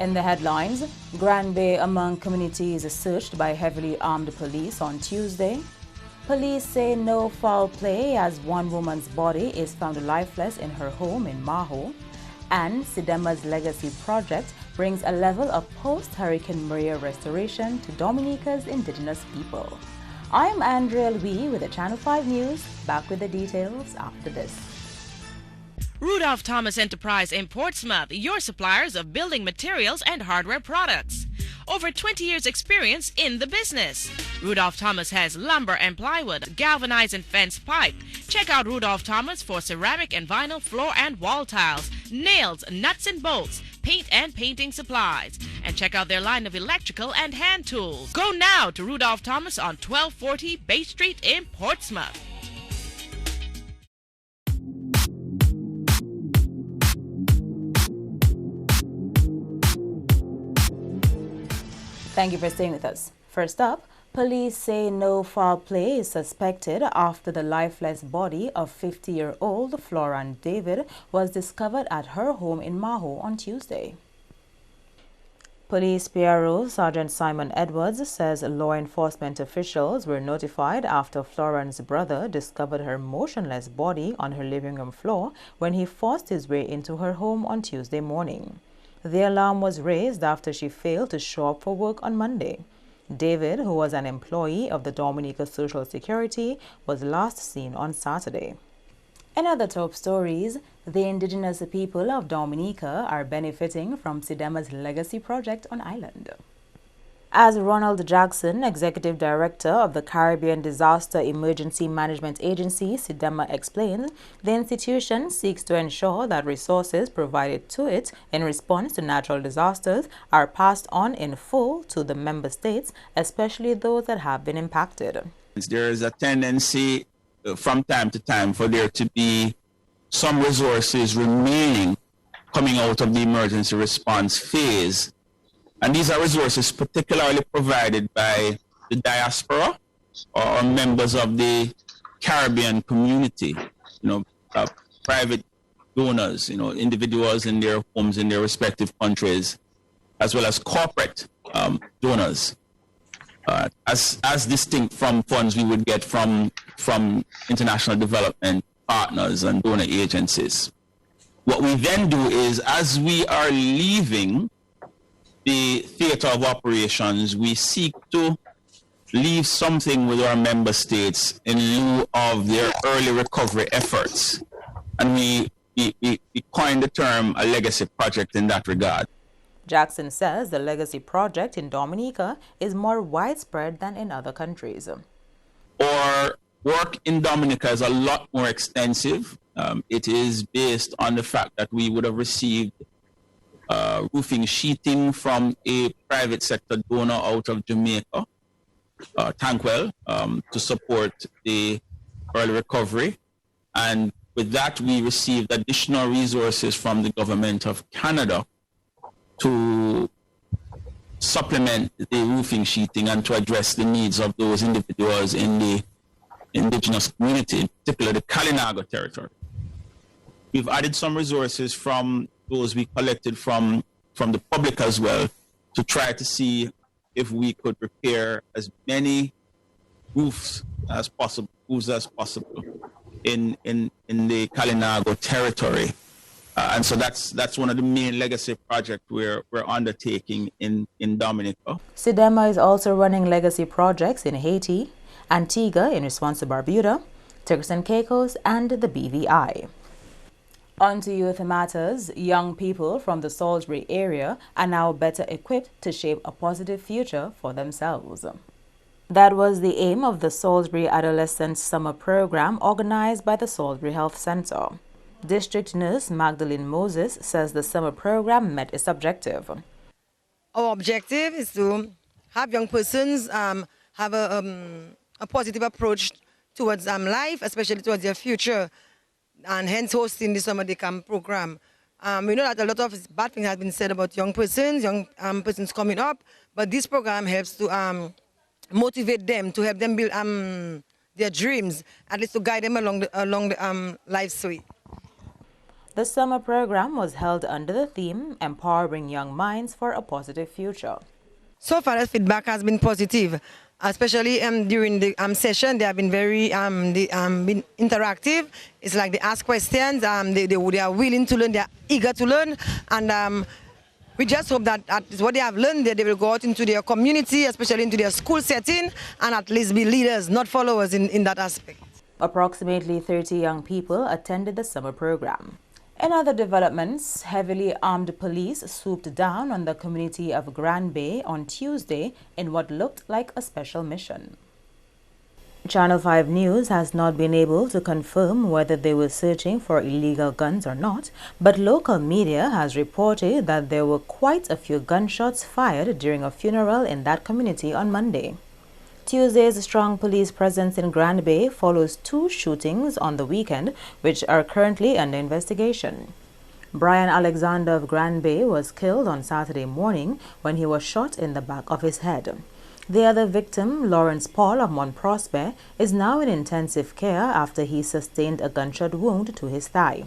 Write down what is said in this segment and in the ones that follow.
In the headlines, Grand Bay among communities is searched by heavily armed police on Tuesday. Police say no foul play as one woman's body is found lifeless in her home in Maho. And Sidema's legacy project brings a level of post-Hurricane Maria restoration to Dominica's indigenous people. I'm Andrea Louis with the Channel 5 News. Back with the details after this. Rudolph Thomas Enterprise in Portsmouth, your suppliers of building materials and hardware products. Over 20 years experience in the business. Rudolph Thomas has lumber and plywood, galvanized and fenced pipe. Check out Rudolph Thomas for ceramic and vinyl floor and wall tiles, nails, nuts and bolts, paint and painting supplies. And check out their line of electrical and hand tools. Go now to Rudolph Thomas on 1240 Bay Street in Portsmouth. Thank you for staying with us. First up, police say no foul play is suspected after the lifeless body of 50-year-old Floran David was discovered at her home in Maho on Tuesday. Police PRO Sergeant Simon Edwards says law enforcement officials were notified after Floran's brother discovered her motionless body on her living room floor when he forced his way into her home on Tuesday morning. The alarm was raised after she failed to show up for work on Monday. David, who was an employee of the Dominica Social Security, was last seen on Saturday. In other top stories, the indigenous people of Dominica are benefiting from Sidema's legacy project on island. As Ronald Jackson, Executive Director of the Caribbean Disaster Emergency Management Agency, Sidema, explained, the institution seeks to ensure that resources provided to it in response to natural disasters are passed on in full to the member states, especially those that have been impacted. There is a tendency from time to time for there to be some resources remaining coming out of the emergency response phase. And these are resources particularly provided by the diaspora or members of the Caribbean community, private donors, individuals in their homes in their respective countries, as well as corporate donors, as distinct from funds we would get from international development partners and donor agencies. What we then do is, as we are leaving the theater of operations, we seek to leave something with our member states in lieu of their early recovery efforts. And we coined the term a legacy project in that regard. Jackson says the legacy project in Dominica is more widespread than in other countries. Our work in Dominica is a lot more extensive. It is based on the fact that we would have received roofing sheeting from a private sector donor out of Jamaica, Tankwell, to support the early recovery. And with that, we received additional resources from the government of Canada to supplement the roofing sheeting and to address the needs of those individuals in the indigenous community, in particular the Kalinago territory. We've added some resources from those we collected from the public as well, to try to see if we could repair as many roofs as possible in the Kalinago territory. And so that's one of the main legacy projects we're undertaking in Dominica. Sidema is also running legacy projects in Haiti, Antigua in response to Barbuda, Turks and Caicos, and the BVI. On to youth matters. Young people from the Salisbury area are now better equipped to shape a positive future for themselves. That was the aim of the Salisbury Adolescent Summer Program organized by the Salisbury Health Center. District Nurse Magdalene Moses says the summer program met its objective. Our objective is to have young persons have a positive approach towards life, especially towards their future, and hence hosting the summer day camp program. We know that a lot of bad things have been said about young persons coming up, but this program helps to motivate them, to help them build their dreams, at least to guide them along the life's way. The summer program was held under the theme Empowering Young Minds for a Positive Future. So far, the feedback has been positive, especially during the session. They have been very been interactive. It's like they ask questions. They are willing to learn. They are eager to learn, and we just hope that what they have learned, they will go out into their community, especially into their school setting, and at least be leaders, not followers in that aspect. Approximately 30 young people attended the summer program. In other developments, heavily armed police swooped down on the community of Grand Bay on Tuesday in what looked like a special mission. Channel 5 News has not been able to confirm whether they were searching for illegal guns or not, but local media has reported that there were quite a few gunshots fired during a funeral in that community on Monday. Tuesday's strong police presence in Grand Bay follows 2 shootings on the weekend, which are currently under investigation. Brian Alexander of Grand Bay was killed on Saturday morning when he was shot in the back of his head. The other victim, Lawrence Paul of Mont Prosper, is now in intensive care after he sustained a gunshot wound to his thigh.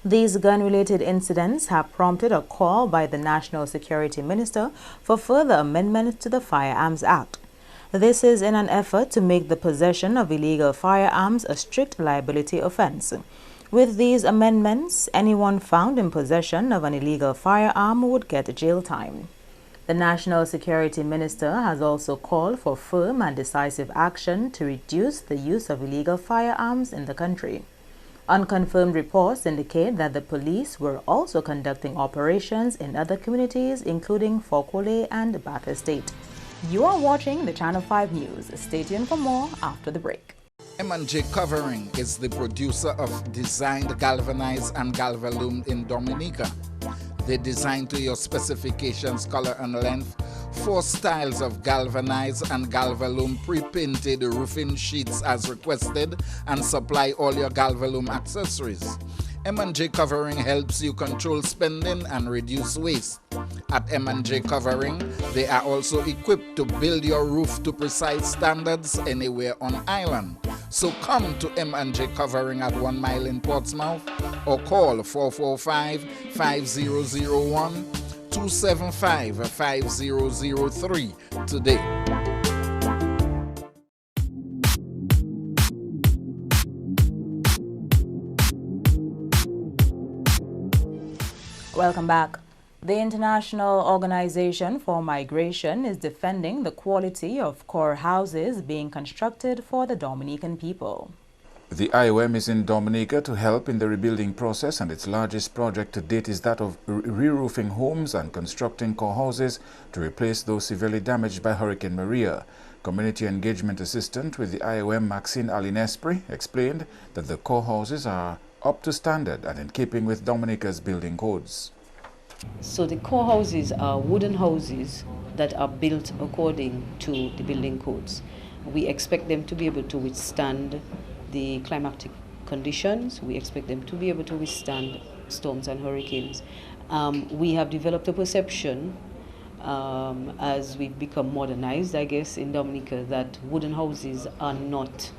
These gun-related incidents have prompted a call by the National Security Minister for further amendments to the Firearms Act. This is in an effort to make the possession of illegal firearms a strict liability offense. With these amendments, anyone found in possession of an illegal firearm would get jail time. The National Security Minister has also called for firm and decisive action to reduce the use of illegal firearms in the country. Unconfirmed reports indicate that the police were also conducting operations in other communities, including Folkway and Bath Estate. You are watching the Channel 5 News. Stay tuned for more after the break. M&J Covering is the producer of designed galvanized and galvalume in Dominica. They design to your specifications, color and length, 4 styles of galvanized and galvalume pre-painted roofing sheets as requested, and supply all your galvalume accessories. M&J Covering helps you control spending and reduce waste. At M&J Covering, they are also equipped to build your roof to precise standards anywhere on island. So come to M&J Covering at 1 Mile in Portsmouth or call 445-5001 275-5003 today. Welcome back. The International Organization for Migration is defending the quality of core houses being constructed for the Dominican people. The IOM is in Dominica to help in the rebuilding process, and its largest project to date is that of re-roofing homes and constructing core houses to replace those severely damaged by Hurricane Maria. Community Engagement Assistant with the IOM, Maxine Alinespri, explained that the core houses are up to standard and in keeping with Dominica's building codes. So the core houses are wooden houses that are built according to the building codes. We expect them to be able to withstand the climatic conditions. We expect them to be able to withstand storms and hurricanes. We have developed a perception as we've become modernized, I guess, in Dominica, that wooden houses are not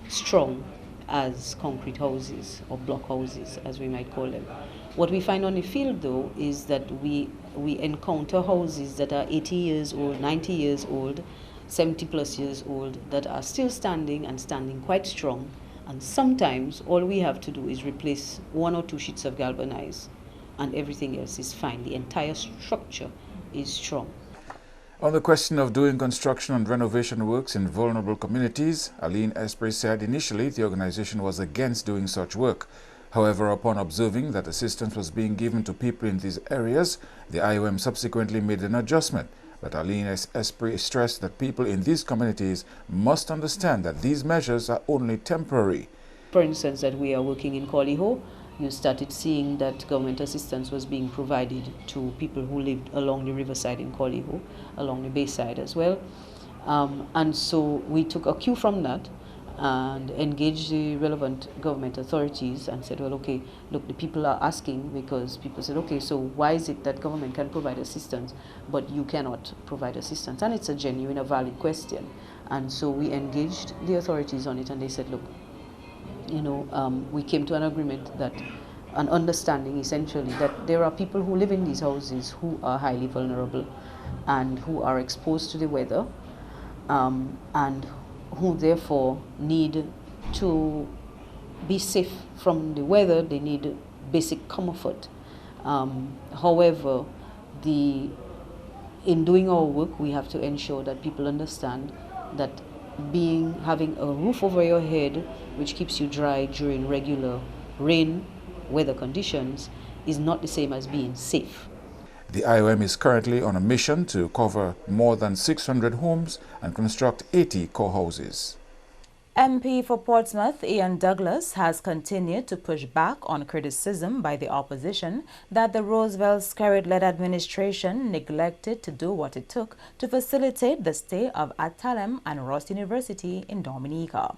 strong as concrete houses or block houses, as we might call them. What we find on the field, though, is that we encounter houses that are 80 years old, 90 years old, 70 plus years old, that are still standing and standing quite strong. And sometimes all we have to do is replace 1 or 2 sheets of galvanized and everything else is fine. The entire structure is strong. On the question of doing construction and renovation works in vulnerable communities, Aline Esprit said initially the organization was against doing such work. However, upon observing that assistance was being given to people in these areas, the IOM subsequently made an adjustment. But Aline Esprit stressed that people in these communities must understand that these measures are only temporary. For instance, that we are working in Coliho, you started seeing that government assistance was being provided to people who lived along the riverside in Coliho, along the bayside as well. And so we took a cue from that and engaged the relevant government authorities and said, well, okay, look, the people are asking, because people said, okay, so why is it that government can provide assistance, but you cannot provide assistance? And it's a genuine, a valid question. And so we engaged the authorities on it, and they said, look, you know, we came to an agreement that an understanding essentially that there are people who live in these houses who are highly vulnerable and who are exposed to the weather, and who therefore need to be safe from the weather. They need basic comfort. However, in doing our work, we have to ensure that people understand that having a roof over your head, which keeps you dry during regular rain weather conditions, is not the same as being safe. The IOM is currently on a mission to cover more than 600 homes and construct 80 core houses. MP for Portsmouth Ian Douglas has continued to push back on criticism by the opposition that the Roosevelt Skerrit-led administration neglected to do what it took to facilitate the stay of Atalem and Ross University in Dominica.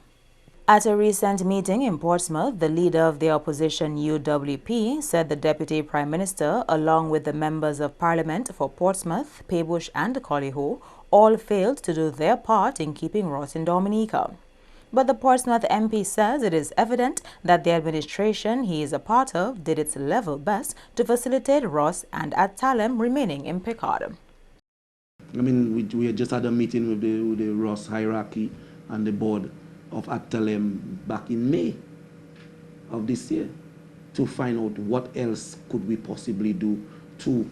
At a recent meeting in Portsmouth, the leader of the opposition UWP said the Deputy Prime Minister, along with the members of Parliament for Portsmouth, Paybush and Collyho, all failed to do their part in keeping Ross in Dominica. But the Portsmouth MP says it is evident that the administration he is a part of did its level best to facilitate Ross and Atalem remaining in Picard. I mean, we had just had a meeting with the Ross hierarchy and the board of Atalem back in May of this year to find out what else could we possibly do to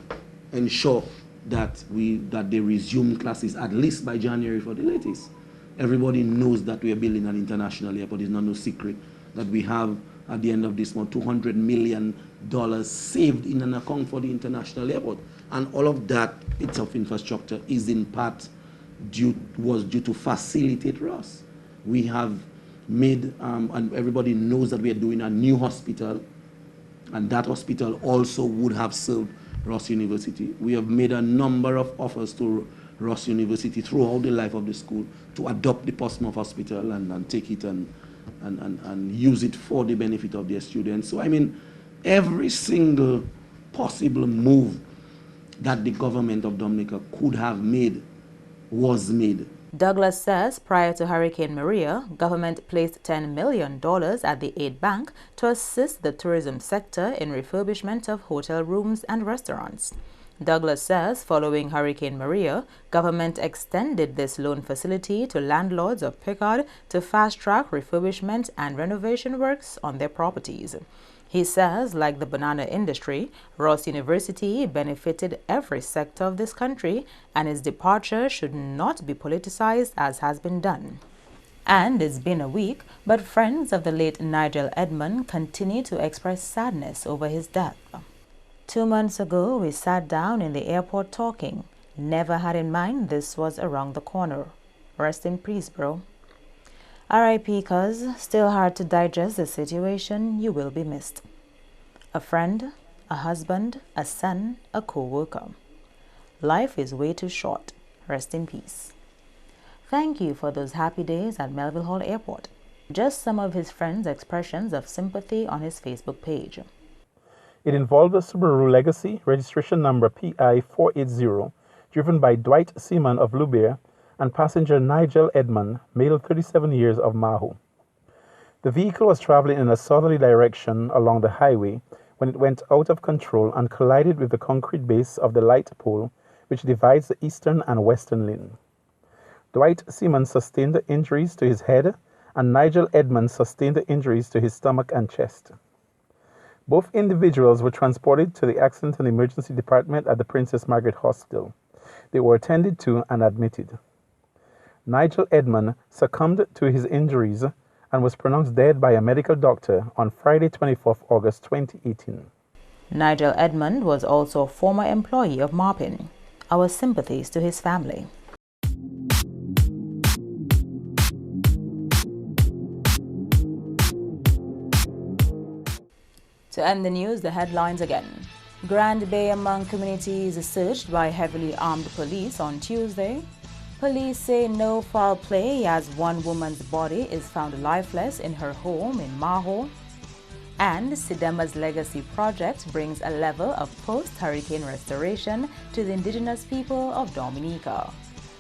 ensure that they resume classes at least by January for the latest. Everybody knows that we are building an international airport. It's not no secret that we have, at the end of this month, $200 million saved in an account for the international airport. And all of that bits of infrastructure is in part was due to facilitate Ross. We have made, and everybody knows that we are doing a new hospital, and that hospital also would have served Ross University. We have made a number of offers to Ross University throughout the life of the school to adopt the Portsmouth Hospital and take it and use it for the benefit of their students. So I mean, every single possible move that the government of Dominica could have made was made. Douglas says prior to Hurricane Maria, government placed $10 million at the aid bank to assist the tourism sector in refurbishment of hotel rooms and restaurants. Douglas says following Hurricane Maria, government extended this loan facility to landlords of Picard to fast-track refurbishment and renovation works on their properties. He says, like the banana industry, Ross University benefited every sector of this country, and its departure should not be politicized as has been done. And it's been a week, but friends of the late Nigel Edmond continue to express sadness over his death. 2 months ago, we sat down in the airport talking. Never had in mind this was around the corner. Rest in peace, bro. R.I.P. cuz, still hard to digest the situation, you will be missed. A friend, a husband, a son, a co-worker. Life is way too short. Rest in peace. Thank you for those happy days at Melville Hall Airport. Just some of his friends' expressions of sympathy on his Facebook page. It involved a Subaru Legacy, registration number PI 480, driven by Dwight Seaman of Loubaire and passenger Nigel Edmond, male 37 years of Maho. The vehicle was traveling in a southerly direction along the highway when it went out of control and collided with the concrete base of the light pole which divides the eastern and western lane. Dwight Seaman sustained injuries to his head and Nigel Edmond sustained injuries to his stomach and chest. Both individuals were transported to the Accident and Emergency Department at the Princess Margaret Hospital. They were attended to and admitted. Nigel Edmond succumbed to his injuries and was pronounced dead by a medical doctor on Friday, 24th August 2018. Nigel Edmond was also a former employee of Marpin. Our sympathies to his family. To end the news, the headlines again. Grand Bay among communities surged by heavily armed police on Tuesday. Police say no foul play as one woman's body is found lifeless in her home in Maho. And Sidema's Legacy Project brings a level of post-hurricane restoration to the indigenous people of Dominica.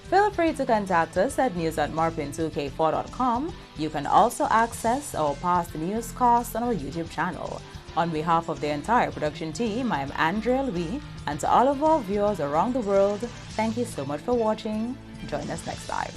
Feel free to contact us at news@marpin2k4.com. You can also access our past newscasts on our YouTube channel. On behalf of the entire production team, I'm Andrea Louis, and to all of our viewers around the world, thank you so much for watching. Join us next time.